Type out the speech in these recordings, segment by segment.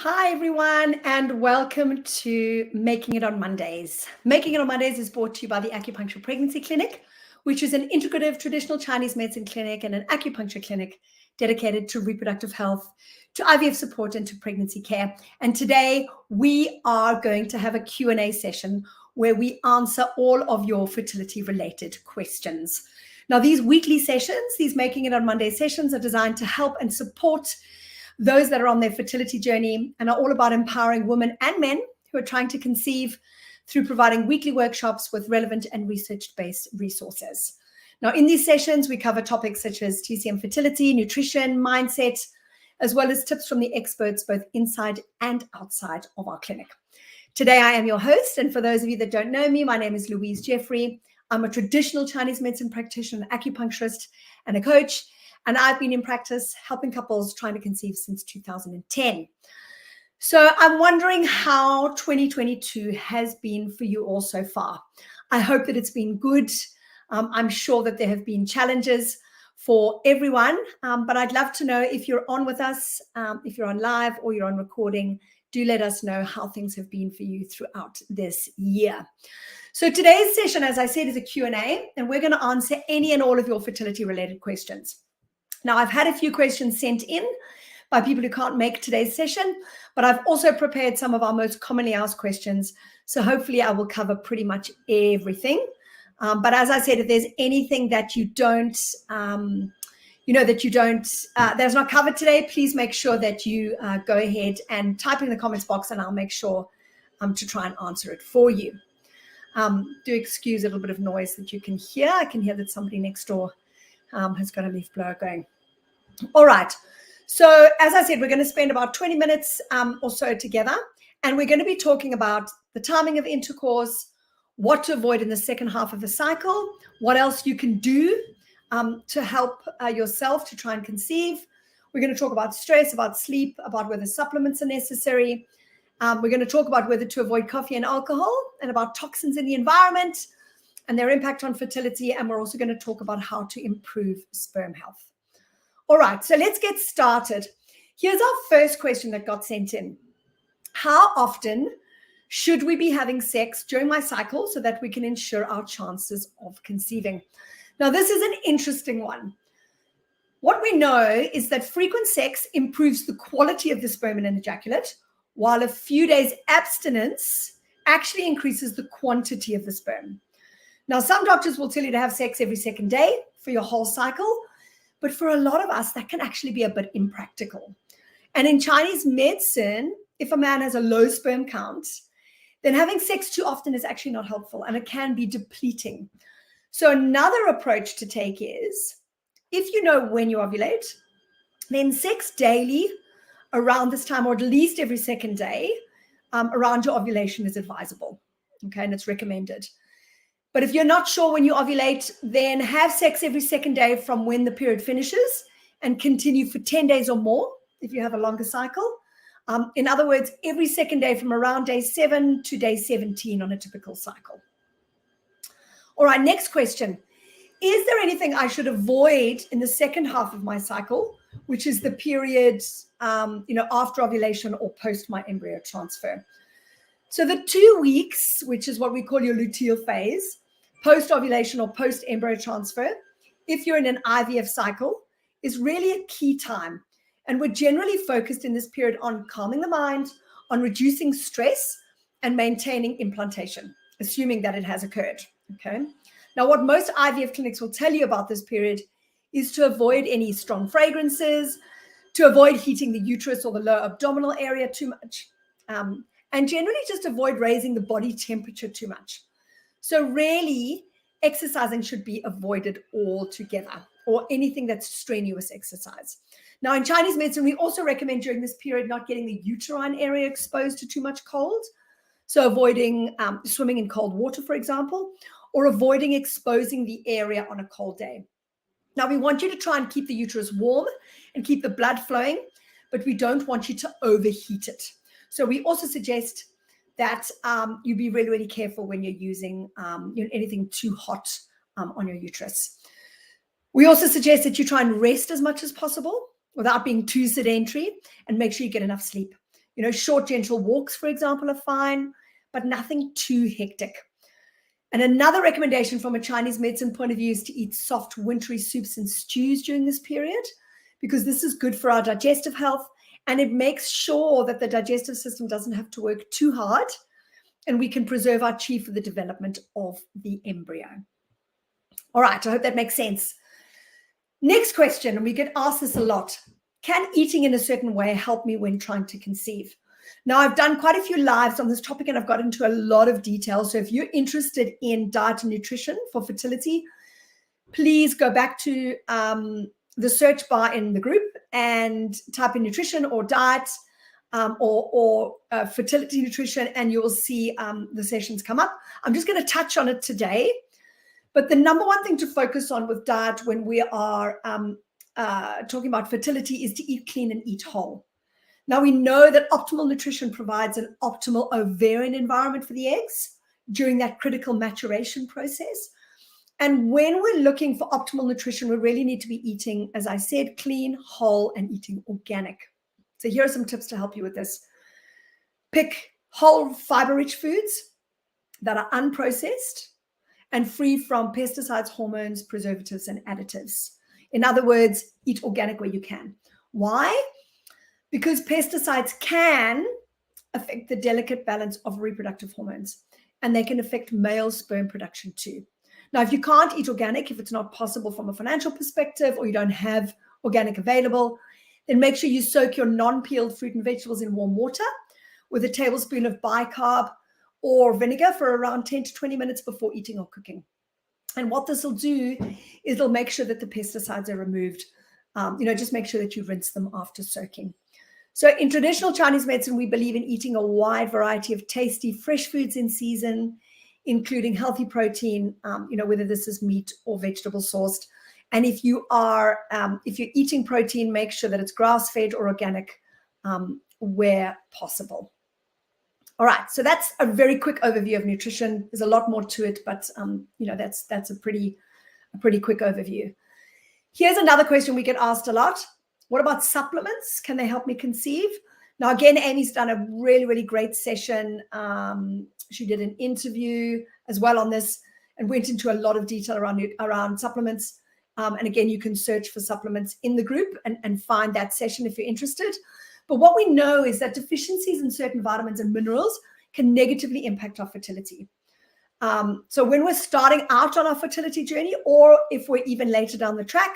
Hi, everyone, and welcome to Making It on Mondays. Making It on Mondays is brought to you by the Acupuncture Pregnancy Clinic, which is an integrative traditional Chinese medicine clinic and an acupuncture clinic dedicated to reproductive health, to IVF support, and to pregnancy care. And today we are going to have a Q&A session where we answer all of your fertility-related questions. Now, these weekly sessions, these Making It on Mondays sessions, are designed to help and support those that are on their fertility journey and are all about empowering women and men who are trying to conceive through providing weekly workshops with relevant and research-based resources. Now, in these sessions, we cover topics such as TCM fertility, nutrition, mindset, as well as tips from the experts both inside and outside of our clinic. Today, I am your host, and for those of you that don't know me, my name is Louise Jeffrey. I'm a traditional Chinese medicine practitioner, an acupuncturist, and a coach. And I've been in practice helping couples trying to conceive since 2010. So I'm wondering how 2022 has been for you all so far. I hope that it's been good. I'm sure that there have been challenges for everyone, but I'd love to know if you're on with us, if you're on live or you're on recording, do let us know how things have been for you throughout this year. So today's session, as I said, is a Q&A, and we're going to answer any and all of your fertility-related questions. Now, I've had a few questions sent in by people who can't make today's session, but I've also prepared some of our most commonly asked questions. So hopefully I will cover pretty much everything. But as I said, if there's anything that you don't, that's not covered today, please make sure that you go ahead and type in the comments box, and I'll make sure to try and answer it for you. Do excuse a little bit of noise that you can hear. I can hear that somebody next door has got a leaf blower going. All right. So as I said, we're going to spend about 20 minutes or so together, and we're going to be talking about the timing of intercourse, what to avoid in the second half of the cycle, what else you can do to help yourself to try and conceive. We're going to talk about stress, about sleep, about whether supplements are necessary. We're going to talk about whether to avoid coffee and alcohol, and about toxins in the environment and their impact on fertility. And we're also going to talk about how to improve sperm health. All right, so let's get started. Here's our first question that got sent in. How often should we be having sex during my cycle so that we can ensure our chances of conceiving? Now, this is an interesting one. What we know is that frequent sex improves the quality of the sperm in an ejaculate, while a few days abstinence actually increases the quantity of the sperm. Now, some doctors will tell you to have sex every second day for your whole cycle, but for a lot of us, that can actually be a bit impractical. And in Chinese medicine, if a man has a low sperm count, then having sex too often is actually not helpful, and it can be depleting. So another approach to take is, if you know when you ovulate, then sex daily around this time, or at least every second day around your ovulation is advisable. Okay, and it's recommended. But if you're not sure when you ovulate, then have sex every second day from when the period finishes, and continue for 10 days or more if you have a longer cycle. In other words, every second day from around day 7 to day 17 on a typical cycle. All right, next question. Is there anything I should avoid in the second half of my cycle, which is the period after ovulation or post my embryo transfer? So the 2 weeks, which is what we call your luteal phase, post-ovulation or post-embryo transfer, if you're in an IVF cycle, is really a key time. And we're generally focused in this period on calming the mind, on reducing stress, and maintaining implantation, assuming that it has occurred. Okay. Now, what most IVF clinics will tell you about this period is to avoid any strong fragrances, to avoid heating the uterus or the lower abdominal area too much, and generally just avoid raising the body temperature too much. So really, exercising should be avoided altogether, or anything that's strenuous exercise. Now, in Chinese medicine, we also recommend during this period not getting the uterine area exposed to too much cold. So avoiding swimming in cold water, for example, or avoiding exposing the area on a cold day. Now, we want you to try and keep the uterus warm and keep the blood flowing, but we don't want you to overheat it. So we also suggest that you be really, really careful when you're using anything too hot on your uterus. We also suggest that you try and rest as much as possible without being too sedentary, and make sure you get enough sleep. Short, gentle walks, for example, are fine, but nothing too hectic. And another recommendation from a Chinese medicine point of view is to eat soft, wintry soups and stews during this period, because this is good for our digestive health, and it makes sure that the digestive system doesn't have to work too hard, and we can preserve our qi for the development of the embryo. All right, I hope that makes sense. Next question, and we get asked this a lot. Can eating in a certain way help me when trying to conceive? Now, I've done quite a few lives on this topic, and I've got into a lot of detail. So if you're interested in diet and nutrition for fertility, please go back to the search bar in the group and type in nutrition or diet or fertility nutrition, and you'll see the sessions come up. I'm just going to touch on it today. But the number one thing to focus on with diet when we are talking about fertility is to eat clean and eat whole. Now, we know that optimal nutrition provides an optimal ovarian environment for the eggs during that critical maturation process. And when we're looking for optimal nutrition, we really need to be eating, as I said, clean, whole, and eating organic. So here are some tips to help you with this. Pick whole fiber-rich foods that are unprocessed and free from pesticides, hormones, preservatives, and additives. In other words, eat organic where you can. Why? Because pesticides can affect the delicate balance of reproductive hormones, and they can affect male sperm production too. Now, if you can't eat organic, if it's not possible from a financial perspective, or you don't have organic available, then make sure you soak your non-peeled fruit and vegetables in warm water with a tablespoon of bicarb or vinegar for around 10 to 20 minutes before eating or cooking. And what this will do is it'll make sure that the pesticides are removed. Just make sure that you rinse them after soaking. So in traditional Chinese medicine, we believe in eating a wide variety of tasty, fresh foods in season, including healthy protein, whether this is meat or vegetable sourced. And if you're eating protein, make sure that it's grass-fed or organic where possible. All right, so that's a very quick overview of nutrition. There's a lot more to it, but that's a pretty quick overview. Here's another question we get asked a lot. What about supplements? Can they help me conceive? Now, again, Amy's done a really, really great session. She did an interview as well on this and went into a lot of detail around supplements. And again, you can search for supplements in the group and find that session if you're interested. But what we know is that deficiencies in certain vitamins and minerals can negatively impact our fertility. So when we're starting out on our fertility journey, or if we're even later down the track,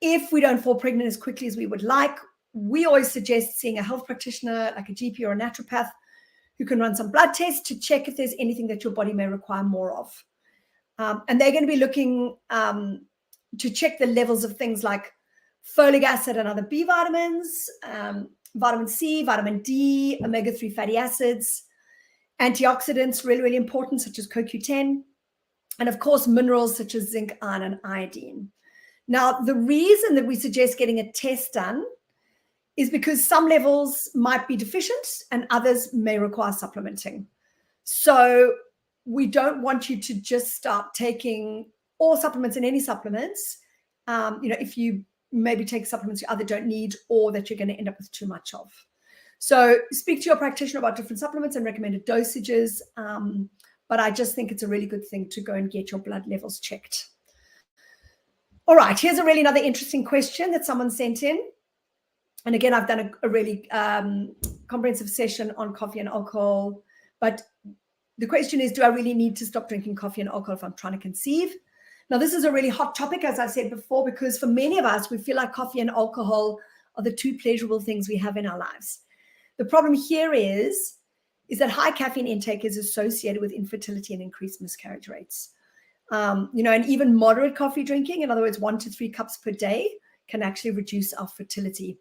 if we don't fall pregnant as quickly as we would like, we always suggest seeing a health practitioner like a GP or a naturopath who can run some blood tests to check if there's anything that your body may require more of. And they're going to be looking to check the levels of things like folic acid and other B vitamins, vitamin C, vitamin D, omega-3 fatty acids, antioxidants, really, really important, such as CoQ10, and of course, minerals such as zinc, iron, and iodine. Now, the reason that we suggest getting a test done is because some levels might be deficient and others may require supplementing. So we don't want you to just start taking all supplements and any supplements, if you maybe take supplements you either don't need or that you're going to end up with too much of. So speak to your practitioner about different supplements and recommended dosages. But I just think it's a really good thing to go and get your blood levels checked. All right, here's another interesting question that someone sent in. And again, I've done a really comprehensive session on coffee and alcohol. But the question is, do I really need to stop drinking coffee and alcohol if I'm trying to conceive? Now, this is a really hot topic, as I said before, because for many of us, we feel like coffee and alcohol are the two pleasurable things we have in our lives. The problem here is that high caffeine intake is associated with infertility and increased miscarriage rates. And even moderate coffee drinking, in other words, 1 to 3 cups per day, can actually reduce our fertility.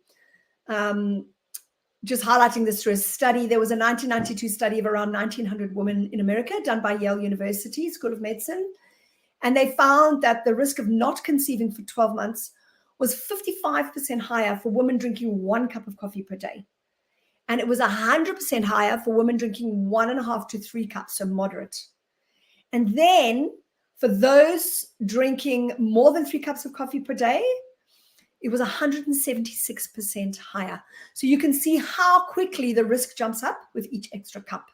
Just highlighting this through a study, there was a 1992 study of around 1,900 women in America done by Yale University School of Medicine. And they found that the risk of not conceiving for 12 months was 55% higher for women drinking 1 cup of coffee per day. And it was 100% higher for women drinking 1.5 to 3 cups, so moderate. And then for those drinking more than 3 cups of coffee per day, it was 176% higher. So you can see how quickly the risk jumps up with each extra cup.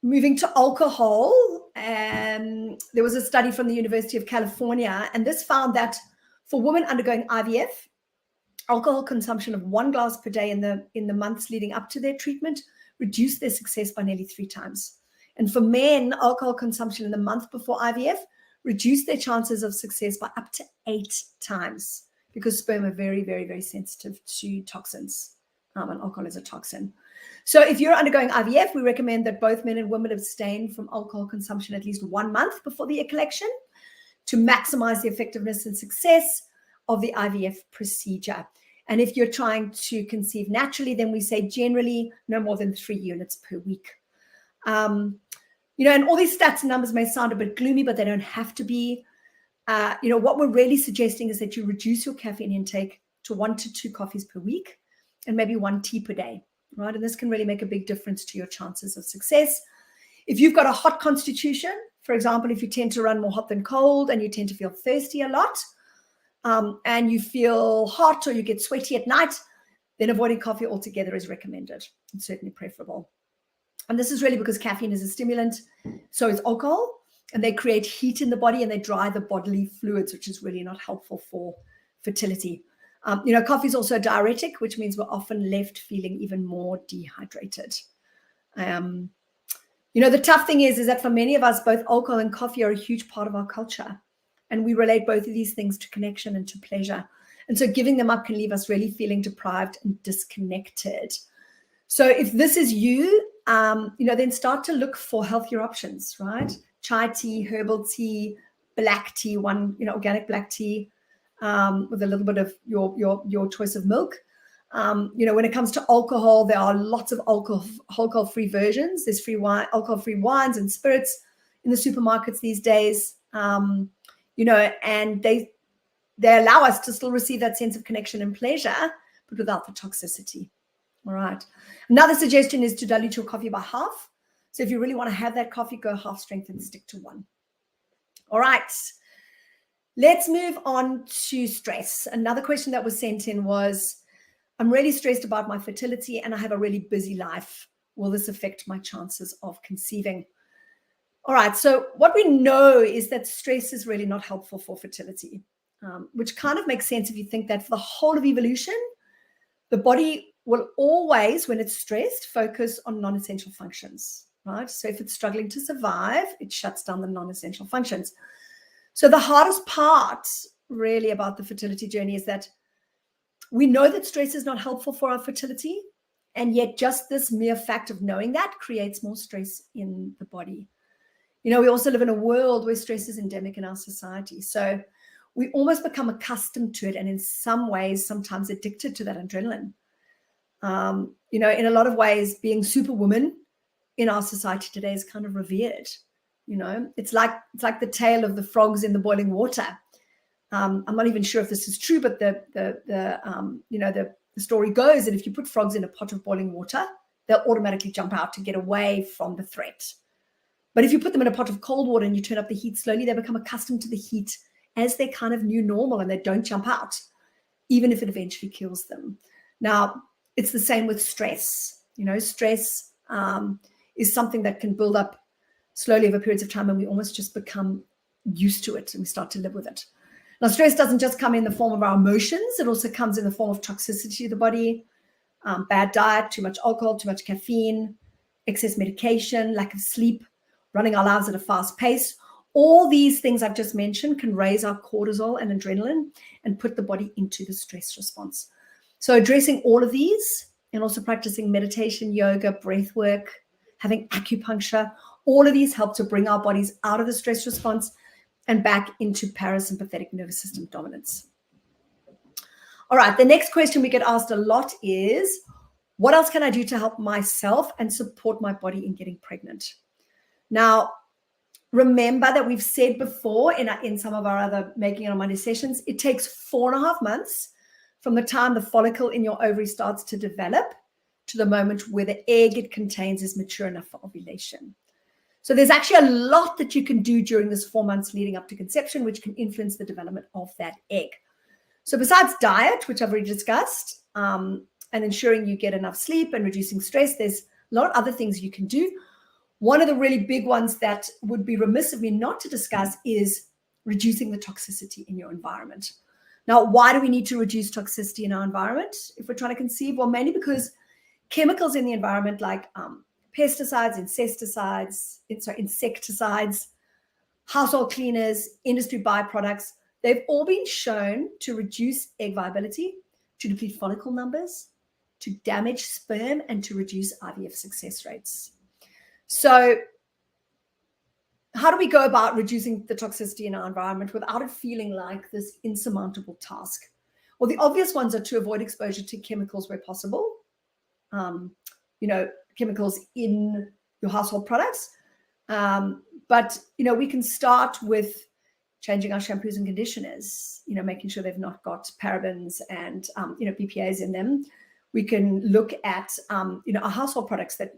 Moving to alcohol, there was a study from the University of California, and this found that for women undergoing IVF, alcohol consumption of 1 glass per day in the months leading up to their treatment reduced their success by nearly 3 times. And for men, alcohol consumption in the month before IVF reduced their chances of success by up to 8 times, because sperm are very, very, very sensitive to toxins, and alcohol is a toxin. So if you're undergoing IVF, we recommend that both men and women abstain from alcohol consumption at least 1 month before the ejaculation to maximize the effectiveness and success of the IVF procedure. And if you're trying to conceive naturally, then we say generally no more than 3 units per week. And all these stats and numbers may sound a bit gloomy, but they don't have to be. What we're really suggesting is that you reduce your caffeine intake to 1 to 2 coffees per week and maybe 1 tea per day, right? And this can really make a big difference to your chances of success. If you've got a hot constitution, for example, if you tend to run more hot than cold and you tend to feel thirsty a lot, and you feel hot or you get sweaty at night, then avoiding coffee altogether is recommended and certainly preferable. And this is really because caffeine is a stimulant, so is alcohol, and they create heat in the body and they dry the bodily fluids, which is really not helpful for fertility. Coffee is also a diuretic, which means we're often left feeling even more dehydrated. The tough thing is that for many of us, both alcohol and coffee are a huge part of our culture. And we relate both of these things to connection and to pleasure. And so giving them up can leave us really feeling deprived and disconnected. So if this is you, then start to look for healthier options, right? Chai tea, herbal tea, black tea, organic black tea, with a little bit of your choice of milk. When it comes to alcohol, there are lots of alcohol-free versions. There's alcohol-free wines and spirits in the supermarkets these days. And they allow us to still receive that sense of connection and pleasure, but without the toxicity. All right. Another suggestion is to dilute your coffee by half. So if you really want to have that coffee, go half strength and stick to 1. All right. Let's move on to stress. Another question that was sent in was, I'm really stressed about my fertility and I have a really busy life. Will this affect my chances of conceiving? All right, so what we know is that stress is really not helpful for fertility, which kind of makes sense if you think that for the whole of evolution, the body will always, when it's stressed, focus on non-essential functions, right? So if it's struggling to survive, it shuts down the non-essential functions. So the hardest part really about the fertility journey is that we know that stress is not helpful for our fertility, and yet just this mere fact of knowing that creates more stress in the body. We also live in a world where stress is endemic in our society. So we almost become accustomed to it and in some ways, sometimes addicted to that adrenaline. In a lot of ways, being superwoman in our society today is kind of revered. It's like the tale of the frogs in the boiling water. I'm not even sure if this is true, but the story goes that if you put frogs in a pot of boiling water, they'll automatically jump out to get away from the threat. But if you put them in a pot of cold water and you turn up the heat slowly, they become accustomed to the heat as their kind of new normal and they don't jump out, even if it eventually kills them. Now, it's the same with stress. Stress is something that can build up slowly over periods of time, and we almost just become used to it and we start to live with it. Now, stress doesn't just come in the form of our emotions. It also comes in the form of toxicity to the body, bad diet, too much alcohol, too much caffeine, excess medication, lack of sleep, running our lives at a fast pace. All these things I've just mentioned can raise our cortisol and adrenaline and put the body into the stress response. So addressing all of these and also practicing meditation, yoga, breath work, having acupuncture, all of these help to bring our bodies out of the stress response and back into parasympathetic nervous system dominance. All right, the next question we get asked a lot is, what else can I do to help myself and support my body in getting pregnant? Now, remember that we've said before in some of our other Making It on Monday sessions, it takes 4.5 months from the time the follicle in your ovary starts to develop to the moment where the egg it contains is mature enough for ovulation. So there's actually a lot that you can do during this 4 months leading up to conception, which can influence the development of that egg. So besides diet, which I've already discussed, and ensuring you get enough sleep and reducing stress, there's a lot of other things you can do. One of the really big ones that would be remiss of me not to discuss is reducing the toxicity in your environment. Now, why do we need to reduce toxicity in our environment if we're trying to conceive? Well, mainly because chemicals in the environment like pesticides, insecticides, household cleaners, industry byproducts, they've all been shown to reduce egg viability, to deplete follicle numbers, to damage sperm, and to reduce IVF success rates. So how do we go about reducing the toxicity in our environment without it feeling like this insurmountable task? Well, the obvious ones are to avoid exposure to chemicals where possible. Chemicals in your household products. But we can start with changing our shampoos and conditioners, making sure they've not got parabens and, BPAs in them. We can look at, our household products that,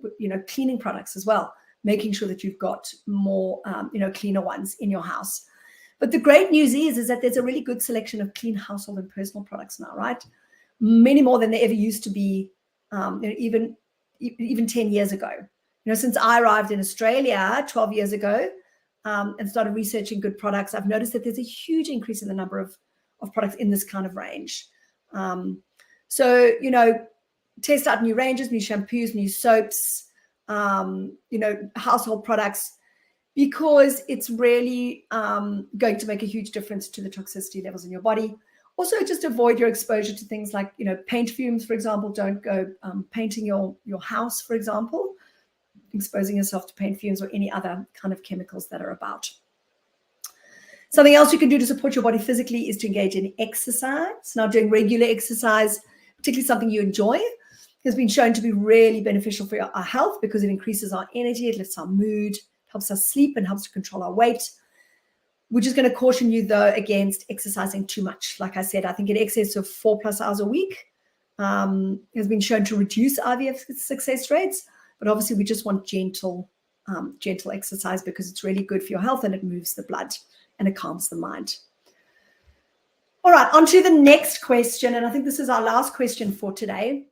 cleaning products as well, making sure that you've got more, cleaner ones in your house. But the great news is that there's a really good selection of clean household and personal products now, right? Many more than there ever used to be, even 10 years ago. Since I arrived in Australia 12 years ago and started researching good products, I've noticed that there's a huge increase in the number of products in this kind of range. So, test out new ranges, new shampoos, new soaps, household products, because it's really going to make a huge difference to the toxicity levels in your body. Also, just avoid your exposure to things like, paint fumes, for example. Don't go painting your house, for example, exposing yourself to paint fumes or any other kind of chemicals that are about. Something else you can do to support your body physically is to engage in exercise. Now, doing regular exercise, particularly something you enjoy, has been shown to be really beneficial for our health because it increases our energy, it lifts our mood, helps us sleep, and helps to control our weight. We're just going to caution you, though, against exercising too much. Like I said, I think in excess of 4+ hours a week has been shown to reduce IVF success rates. But obviously, we just want gentle exercise because it's really good for your health and it moves the blood and it calms the mind. All right, on to the next question. And I think this is our last question for today.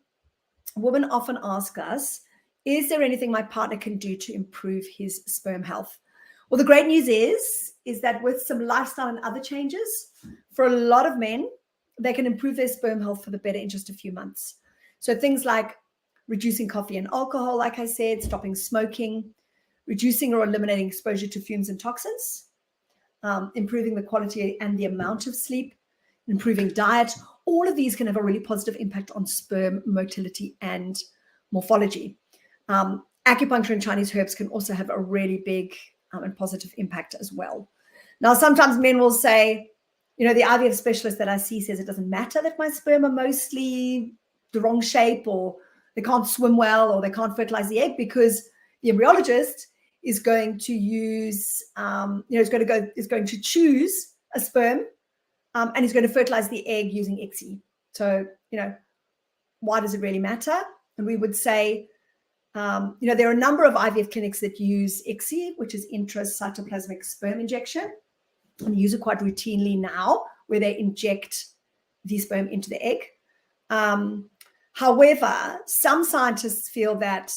Women often ask us, is there anything my partner can do to improve his sperm health? Well, the great news is that with some lifestyle and other changes, for a lot of men, they can improve their sperm health for the better in just a few months. So things like reducing coffee and alcohol, like I said, stopping smoking, reducing or eliminating exposure to fumes and toxins, improving the quality and the amount of sleep, improving diet. All of these can have a really positive impact on sperm motility and morphology. Acupuncture and Chinese herbs can also have a really big and positive impact as well. Now, sometimes men will say, the IVF specialist that I see says it doesn't matter that my sperm are mostly the wrong shape, or they can't swim well, or they can't fertilize the egg, because the embryologist is going to use, is going to choose a sperm, and he's going to fertilize the egg using ICSI. So, why does it really matter? And we would say, there are a number of IVF clinics that use ICSI, which is intracytoplasmic sperm injection, and use it quite routinely now, where they inject the sperm into the egg. However, some scientists feel that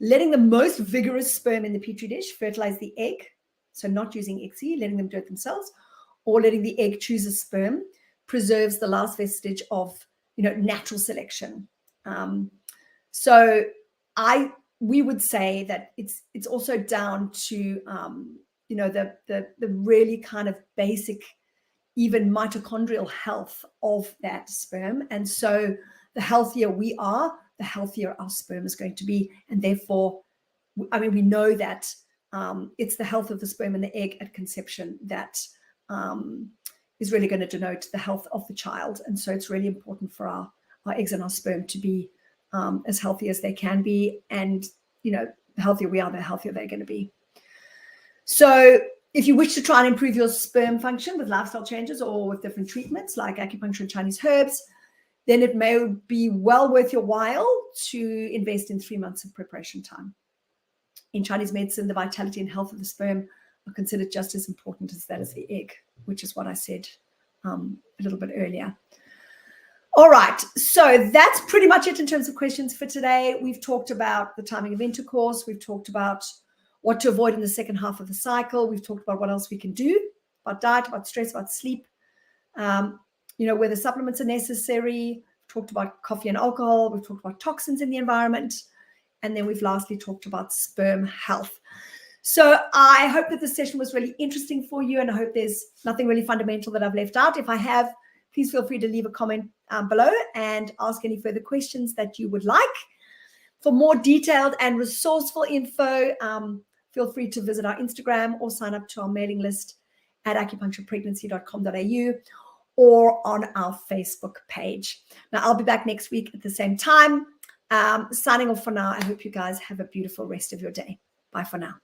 letting the most vigorous sperm in the petri dish fertilize the egg, so not using ICSI, letting them do it themselves, or letting the egg choose a sperm, preserves the last vestige of, natural selection. So we would say that it's also down to the really kind of basic, even mitochondrial health of that sperm. And so the healthier we are, the healthier our sperm is going to be. And therefore, we know that it's the health of the sperm and the egg at conception that is really going to denote the health of the child. And so it's really important for our eggs and our sperm to be as healthy as they can be. And, the healthier we are, the healthier they're going to be. So if you wish to try and improve your sperm function with lifestyle changes or with different treatments like acupuncture and Chinese herbs, then it may be well worth your while to invest in 3 months of preparation time. in Chinese medicine, the vitality and health of the sperm are considered just as important as that of the egg, which is what I said a little bit earlier. All right, so that's pretty much it in terms of questions for today. We've talked about the timing of intercourse. We've talked about what to avoid in the second half of the cycle. We've talked about what else we can do, about diet, about stress, about sleep, whether supplements are necessary. We've talked about coffee and alcohol. We've talked about toxins in the environment. And then we've lastly talked about sperm health. So I hope that this session was really interesting for you, and I hope there's nothing really fundamental that I've left out. If I have, please feel free to leave a comment below and ask any further questions that you would like. For more detailed and resourceful info, feel free to visit our Instagram or sign up to our mailing list at acupuncturepregnancy.com.au or on our Facebook page. Now, I'll be back next week at the same time. Signing off for now. I hope you guys have a beautiful rest of your day. Bye for now.